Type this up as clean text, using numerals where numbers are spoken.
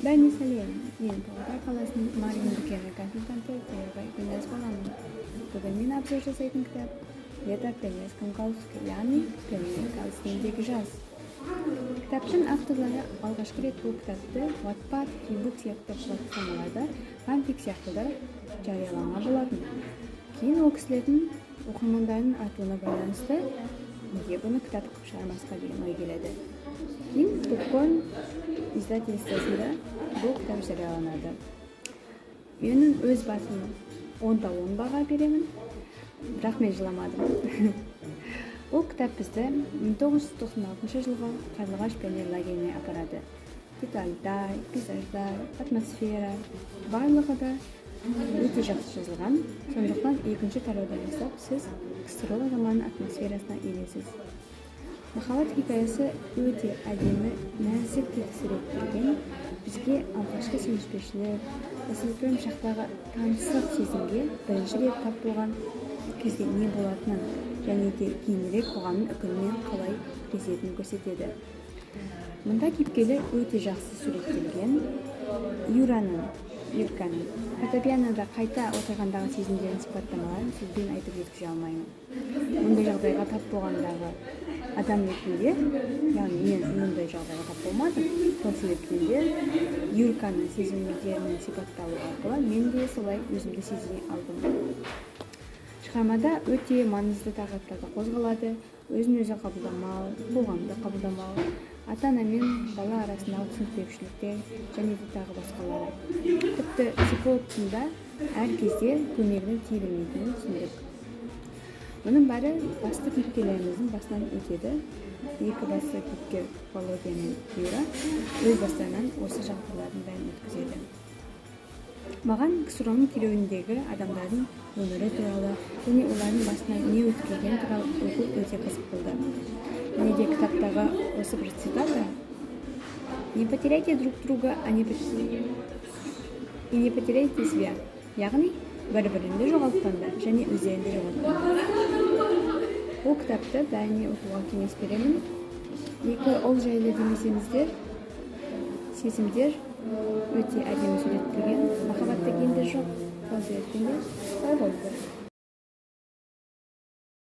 Бәріне сәлем, мен Павлодар қаласының Марин дүкені консультанты Тельбай Гүлназ боламын. Бүгін мен обзор жасайтын кітап «Лето пионерском галстуке», яғни пионер галстугіндегі жаз. Кітаптың авторлары алғашқы рет бұл кітапты Wattpad, Фейсбук сияқты платформаларда фанфик сияқты да жарияланған болатын. Кейін ол кісілердің оқырмандарының артуына байланысты неге бұны кітап қылып шығармасқа деген ой келеді. Кейін Попкорн издательствосында бұл кітап жарияланады. Менің өз басым 10-10 баға беремін, бірақ мен жыламадым. Бұл кітап бізді 1996 жылғы Қарлығаш пионер лагеріне апарады. Детальдар, пейзаждар, атмосфера барлығы да өте жақсы жазылған. Сондықтан екінші тараудан бастап сіз КСРО заманының атмосферасына елесіз. Махаббат хикаясы өте әдемі, нәзік суреттелген. Бізге алғашқы сүйіспеншілік, жасөспірім шақтағы таныстық сезімге бірінші рет тап болған кезде не болатынын және де кейінірек қоғамның үкімімен қалай күресетінін көрсетеді. Мұнда кейіпкерлер өте жақсы суреттелген. Юрканың фортепианода қайта отырғандағы сезімдерін сипаттамаларын сөзбен айтып жеткізе алмаймын. Мұндай жағдайға тап болғандағы адам ретінде, яғни мен мұндай жағдайға тап болмадым, сол себептен де Юрканың сезімдерінің сипатталуы арқылы мен де солай өзімді сезіне алдым. Шығармада өте маңызды тақырыптарда қозғалады: өзін-өзі қабылдамау, қоғамды қабылдамау, ата-ана мен бала арасындағы түсінбеушіліктер және де тағы басқалары. Тіпті психологтың да әр кезде көмегінің тиілмейтінін түсіндік. Мұның бәрі басты кейіпкерлеріміздің басынан өтеді. Екі басты кейіпкер Володя мен Юра өз бастарынан осы жағдайлардың бәрін өткізеді. Маған КСРО-ның керуеніндегі адамдардың өмірі туралы және олардың басына не өткізгені туралы оқу өте қызық болды. Және де кітаптағы осы бір цитата: «Не потеряйте друг друга, и не потеряйте себя». Яғни, бір-бірінде жоғалтқанда және өздерінде жоғалтқанда. Бұл кітапты бәріне оқуға кеңес беремін. Екі ол жайлы демесеңіздер, сезімдер өте әдемі суреттелген. Махаббатта кенде жоқ, сол себептен де солай болды.